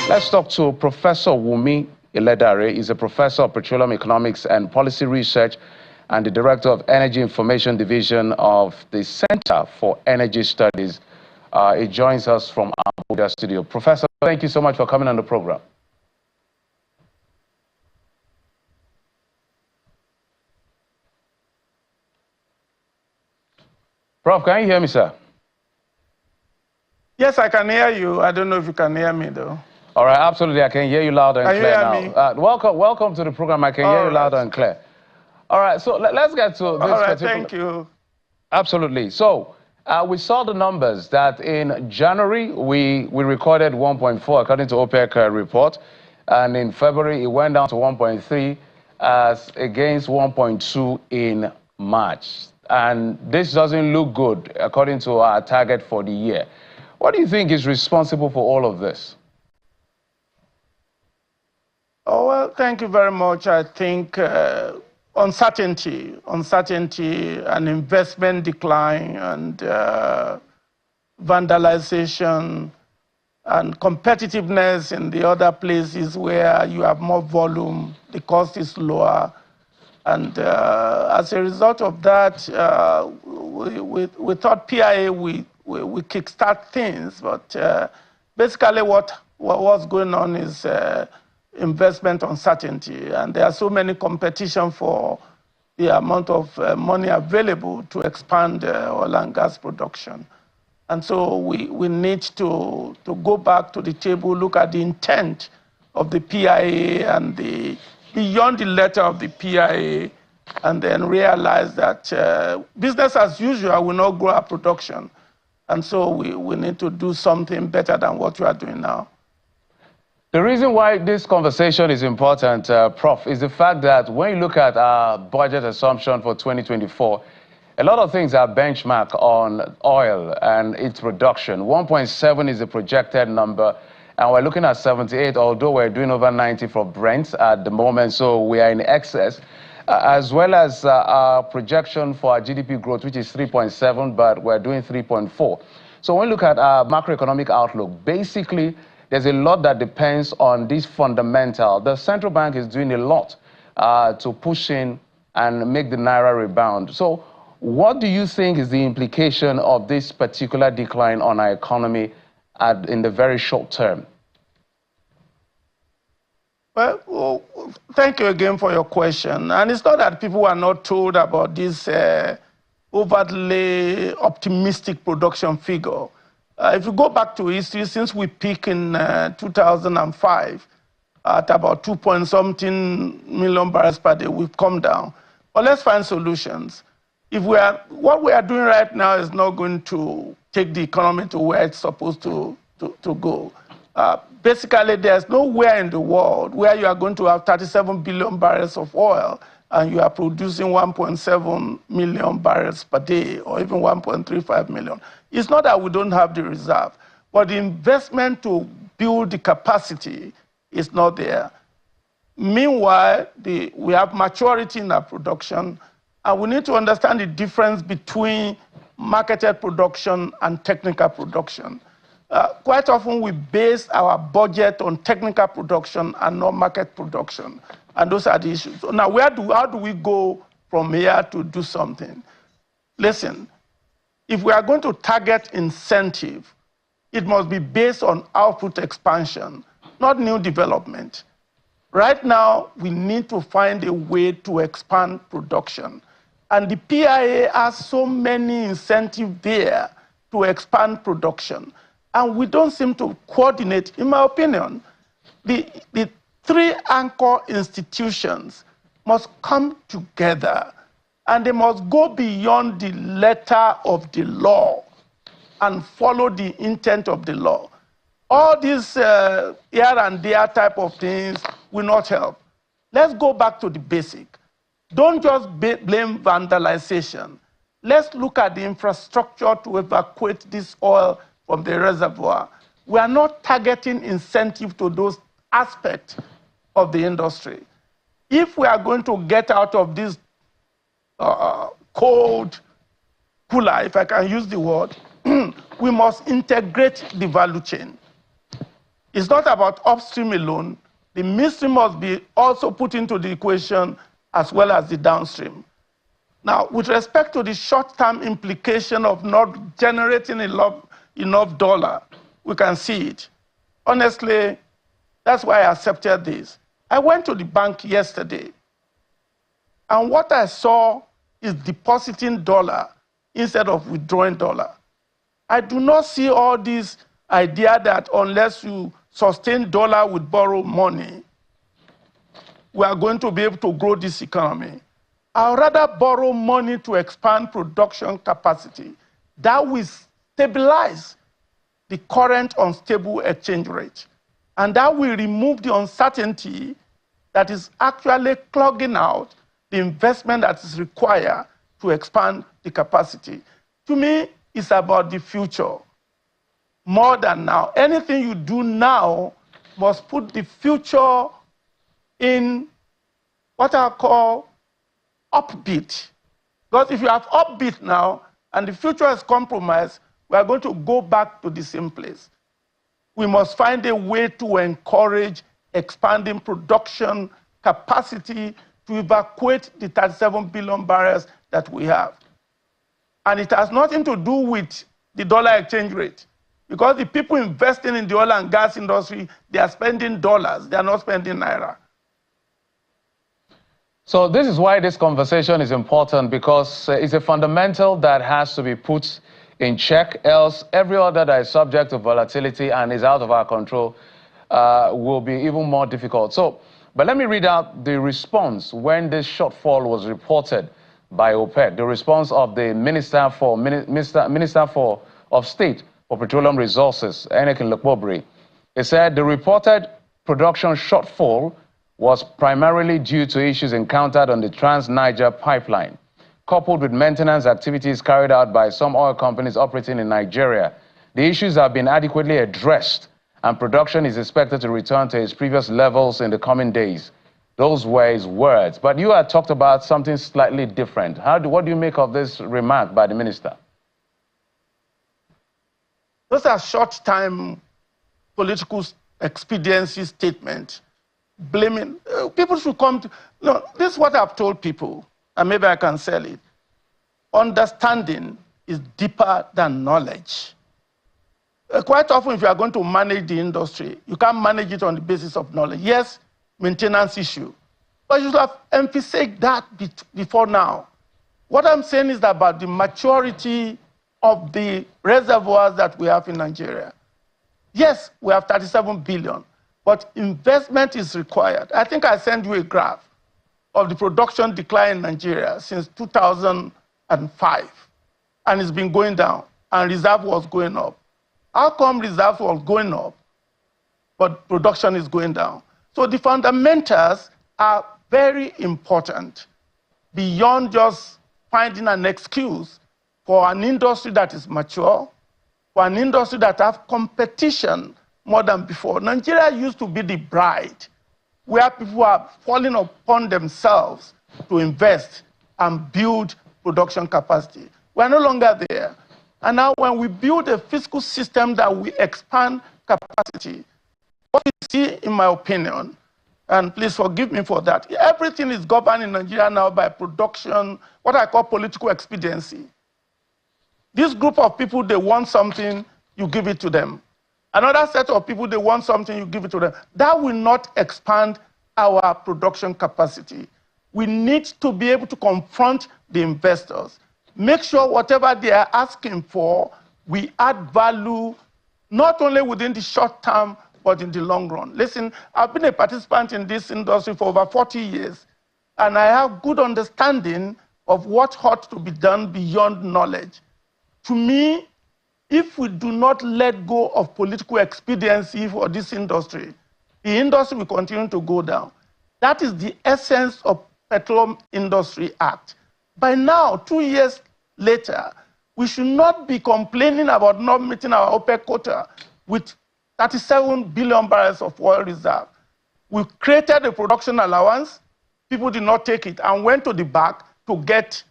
Let's talk to Professor Wumi Iledare. He's a professor of petroleum economics and policy research and the director of Energy Information Division of the Center for Energy Studies. He joins us from our Abuja studio. Professor, thank you so much for coming on the program. Prof, can you hear me, sir? Yes, I can hear you. I don't know if you can hear me, though. All right, absolutely. I can hear you loud and clear now. Me? Welcome to the program. I can hear you loud and clear. All right, so let's get to this particular... Thank you. Absolutely. So we saw the numbers that in January, we recorded 1.4 according to OPEC report. And in February, it went down to 1.3 as against 1.2 in March. And this doesn't look good according to our target for the year. What do you think is responsible for all of this? Oh, well, thank you very much. I think uncertainty, and investment decline, and vandalization, and competitiveness in the other places where you have more volume, the cost is lower. And as a result of that, we thought PIA, we kickstart things, but basically what's going on is investment uncertainty, and there are so many competition for the amount of money available to expand oil and gas production. And so we need to go back to the table, look at the intent of the PIA and beyond the letter of the PIA, and then realize that business as usual will not grow our production. And so we need to do something better than what we are doing now. The reason why this conversation is important, Prof, is the fact that when you look at our budget assumption for 2024, a lot of things are benchmarked on oil and its production. 1.7 is the projected number, and we're looking at 78, although we're doing over 90 for Brent at the moment, so we are in excess, as well as our projection for our GDP growth, which is 3.7, but we're doing 3.4. So when we look at our macroeconomic outlook, basically, there's a lot that depends on this fundamental. The central bank is doing a lot to push in and make the Naira rebound. So what do you think is the implication of this particular decline on our economy in the very short term? Well, thank you again for your question. And it's not that people are not told about this overtly optimistic production figure. If you go back to history, since we peaked in 2005 at about 2-point-something million barrels per day, we've come down. But let's find solutions. What we are doing right now is not going to take the economy to where it's supposed to go. Basically, there's nowhere in the world where you are going to have 37 billion barrels of oil and you are producing 1.7 million barrels per day, or even 1.35 million. It's not that we don't have the reserve, but the investment to build the capacity is not there. Meanwhile, we have maturity in our production, and we need to understand the difference between marketed production and technical production. Quite often, we base our budget on technical production and not market production, and those are the issues. So now, how do we go from here to do something? Listen, if we are going to target incentive, it must be based on output expansion, not new development. Right now, we need to find a way to expand production. And the PIA has so many incentives there to expand production. And we don't seem to coordinate, in my opinion. The three anchor institutions must come together, and they must go beyond the letter of the law and follow the intent of the law. All these here and there type of things will not help. Let's go back to the basic. Don't just blame vandalization. Let's look at the infrastructure to evacuate this oil from the reservoir. We are not targeting incentive to those aspects of the industry. If we are going to get out of this cold cooler, if I can use the word, we must integrate the value chain. It's not about upstream alone. The midstream must be also put into the equation as well as the downstream. Now, with respect to the short-term implication of not generating enough dollar, we can see it. Honestly, that's why I accepted this. I went to the bank yesterday, and what I saw is depositing dollar instead of withdrawing dollar. I do not see all this idea that unless you sustain dollar with borrowed money, we are going to be able to grow this economy. I'd rather borrow money to expand production capacity. That will stabilize the current unstable exchange rate. And that will remove the uncertainty that is actually clogging out the investment that is required to expand the capacity. To me, it's about the future more than now. Anything you do now must put the future in what I call upbeat. Because if you have upbeat now and the future is compromised, we are going to go back to the same place. We must find a way to encourage expanding production capacity to evacuate the 37 billion barrels that we have. And it has nothing to do with the dollar exchange rate. Because the people investing in the oil and gas industry, they are spending dollars, they are not spending naira. So this is why this conversation is important, because it's a fundamental that has to be put in check, else every other that is subject to volatility and is out of our control will be even more difficult. So, but let me read out the response when this shortfall was reported by OPEC, the response of the Minister of State for Petroleum Resources, Enekin Lokbobri. He said the reported production shortfall was primarily due to issues encountered on the Trans-Niger pipeline, coupled with maintenance activities carried out by some oil companies operating in Nigeria. The issues have been adequately addressed, and production is expected to return to its previous levels in the coming days. Those were his words. But you had talked about something slightly different. What do you make of this remark by the minister? Those are short-time political expediency statements. Blaming people should come to. No, this is what I've told people, and maybe I can sell it. Understanding is deeper than knowledge. Quite often, if you are going to manage the industry, you can't manage it on the basis of knowledge. Yes, maintenance issue, but you should have emphasized that before now. What I'm saying is about the maturity of the reservoirs that we have in Nigeria. Yes, we have 37 billion. But investment is required. I think I sent you a graph of the production decline in Nigeria since 2005. And it's been going down, and reserve was going up. How come reserve was going up, but production is going down? So the fundamentals are very important beyond just finding an excuse for an industry that is mature, for an industry that has competition more than before. Nigeria used to be the bride, where people are falling upon themselves to invest and build production capacity. We're no longer there. And now when we build a fiscal system that we expand capacity, what we see, in my opinion, and please forgive me for that, everything is governed in Nigeria now by production, what I call political expediency. This group of people, they want something, you give it to them. Another set of people, they want something, you give it to them. That will not expand our production capacity. We need to be able to confront the investors. Make sure whatever they are asking for, we add value, not only within the short term, but in the long run. Listen, I've been a participant in this industry for over 40 years, and I have good understanding of what ought to be done beyond knowledge. To me, if we do not let go of political expediency for this industry, the industry will continue to go down. That is the essence of Petroleum Industry Act. By now, 2 years later, we should not be complaining about not meeting our OPEC quota with 37 billion barrels of oil reserve. We created a production allowance, people did not take it, and went to the back to get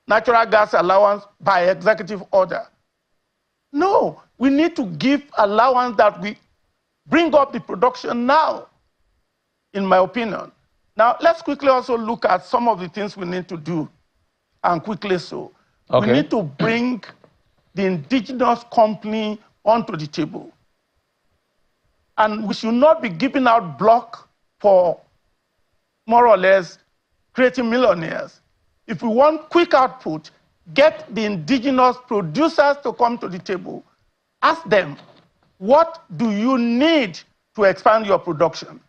natural gas allowance by executive order. No, we need to give allowance that we bring up the production now, in my opinion. Now, let's quickly also look at some of the things we need to do, and quickly so. Okay. We need to bring the indigenous company onto the table. And we should not be giving out block for more or less creating millionaires. If we want quick output, get the indigenous producers to come to the table. Ask them, what do you need to expand your production?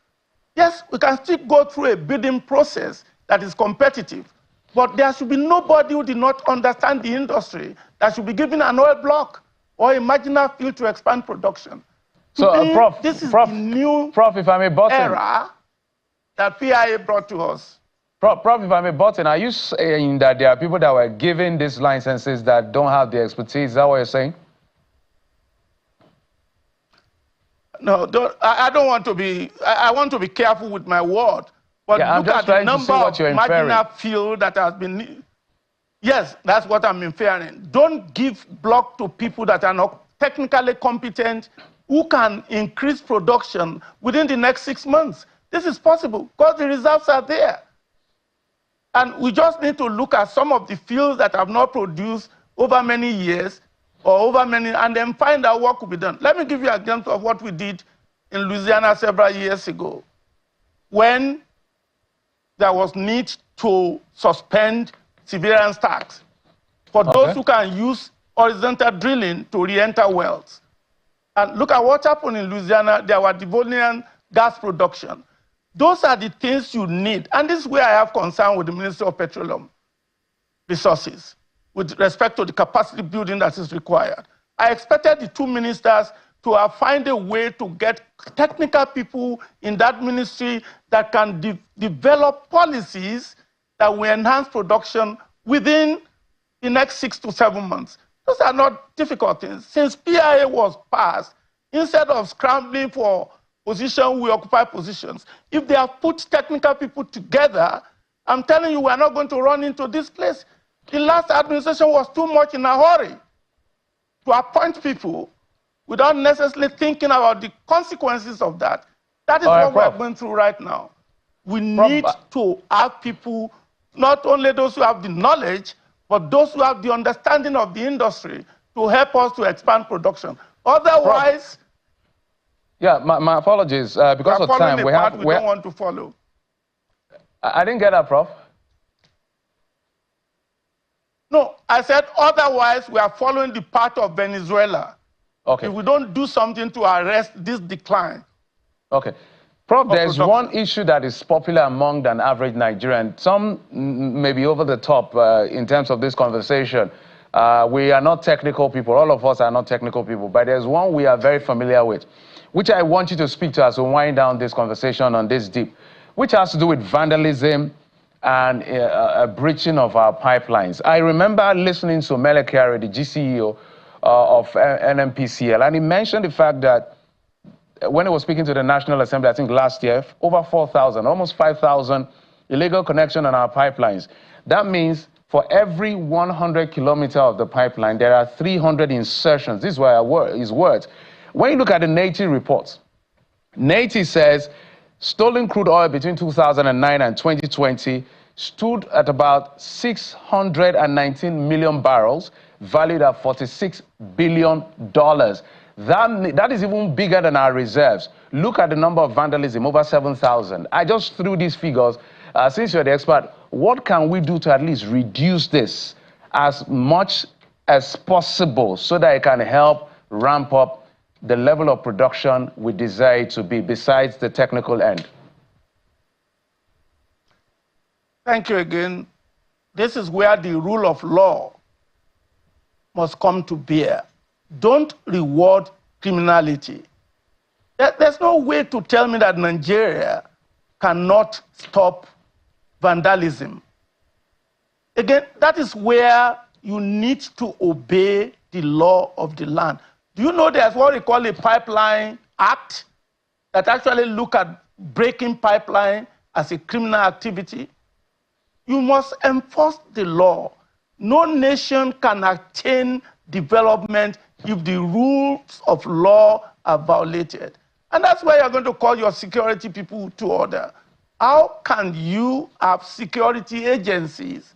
Yes, we can still go through a bidding process that is competitive, but there should be nobody who did not understand the industry that should be given an oil block or a marginal field to expand production. So, Prof, this is the new if I may button, era that PIA brought to us. Prof, if I may button, are you saying that there are people that were given these licenses that don't have the expertise? Is that what you're saying? No, I don't want to be, I want to be careful with my word. But yeah, look at the number of marginal field that has been, yes, that's what I'm inferring. Don't give block to people that are not technically competent, who can increase production within the next 6 months. This is possible because the results are there. And we just need to look at some of the fields that have not produced over many years or over many, and then find out what could be done. Let me give you an example of what we did in Louisiana several years ago, when there was need to suspend severance tax for those who can use horizontal drilling to re-enter wells. And look at what happened in Louisiana. There were Devonian gas production. Those are the things you need. And this is where I have concern with the Ministry of Petroleum Resources with respect to the capacity building that is required. I expected the two ministers to have found a way to get technical people in that ministry that can develop policies that will enhance production within the next 6 to 7 months. Those are not difficult things. Since PIA was passed, instead of scrambling for positions, we occupy positions. If they have put technical people together, I'm telling you, we're not going to run into this place. The last administration was too much in a hurry to appoint people without necessarily thinking about the consequences of that. That is what we're going through right now. We need to have people, not only those who have the knowledge, but those who have the understanding of the industry to help us to expand production. Otherwise... Yeah, my apologies. Because of time, we don't want to follow. I didn't get that, Prof. No, I said otherwise we are following the path of Venezuela. Okay. If we don't do something to arrest this decline. Okay. Prof, there's one issue that is popular among the average Nigerian. Some may be over the top in terms of this conversation. We are not technical people. All of us are not technical people. But there's one we are very familiar with, which I want you to speak to as we wind down this conversation on this deep, which has to do with vandalism and a breaching of our pipelines. I remember listening to Mele Kyari, the GCEO of NNPCL, and he mentioned the fact that when he was speaking to the National Assembly, I think last year, over 4,000, almost 5,000 illegal connections on our pipelines. That means for every 100 kilometers of the pipeline, there are 300 insertions. These were his words. When you look at the NATI reports, NATI says stolen crude oil between 2009 and 2020 stood at about 619 million barrels, valued at $46 billion. That is even bigger than our reserves. Look at the number of vandalism, over 7,000. I just threw these figures. Since you're the expert, what can we do to at least reduce this as much as possible so that it can help ramp up the level of production we desire it to be, besides the technical end? Thank you again. This is where the rule of law must come to bear. Don't reward criminality. There's no way to tell me that Nigeria cannot stop vandalism. Again, that is where you need to obey the law of the land. Do you know there's what we call a pipeline act that actually look at breaking pipeline as a criminal activity? You must enforce the law. No nation can attain development if the rules of law are violated. And that's why you're going to call your security people to order. How can you have security agencies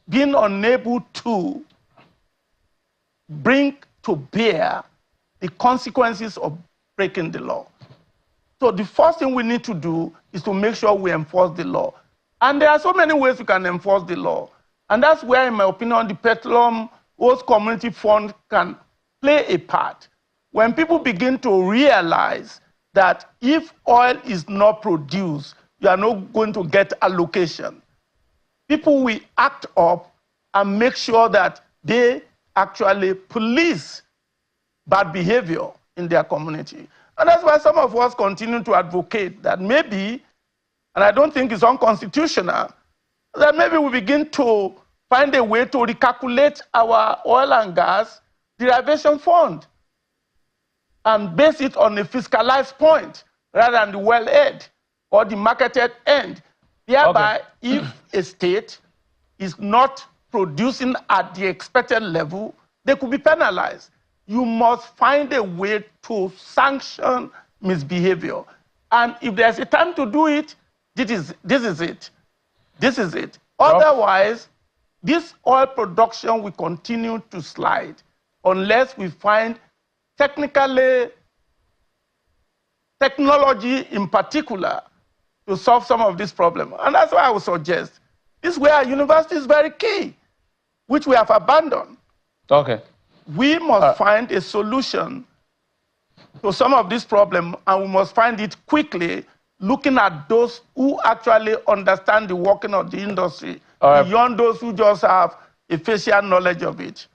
being unable to bring to bear the consequences of breaking the law? So the first thing we need to do is to make sure we enforce the law. And there are so many ways we can enforce the law. And that's where, in my opinion, the Petroleum Host Community Fund can play a part. When people begin to realize that if oil is not produced, you are not going to get allocation, people will act up and make sure that they actually police bad behavior in their community. And that's why some of us continue to advocate that maybe, and I don't think it's unconstitutional, that maybe we begin to find a way to recalculate our oil and gas derivation fund and base it on a fiscalized point rather than the well-aid or the marketed end. Thereby, if a state is not producing at the expected level, they could be penalized. You must find a way to sanction misbehavior. And if there's a time to do it, this is it. This is it. Otherwise, this oil production will continue to slide unless we find technology in particular to solve some of these problems. And that's why I would suggest this is where university is very key, which we have abandoned. Okay. We must find a solution to some of these problems, and we must find it quickly, looking at those who actually understand the working of the industry, beyond those who just have a facial knowledge of it.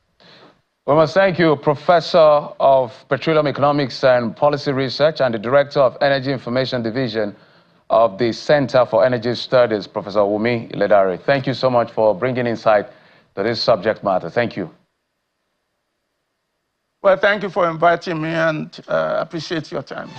We must thank you, Professor of Petroleum Economics and Policy Research and the Director of Energy Information Division of the Center for Energy Studies, Professor Wumi Iledare. Thank you so much for bringing insight to this subject matter. Thank you. Well, thank you for inviting me, and appreciate your time.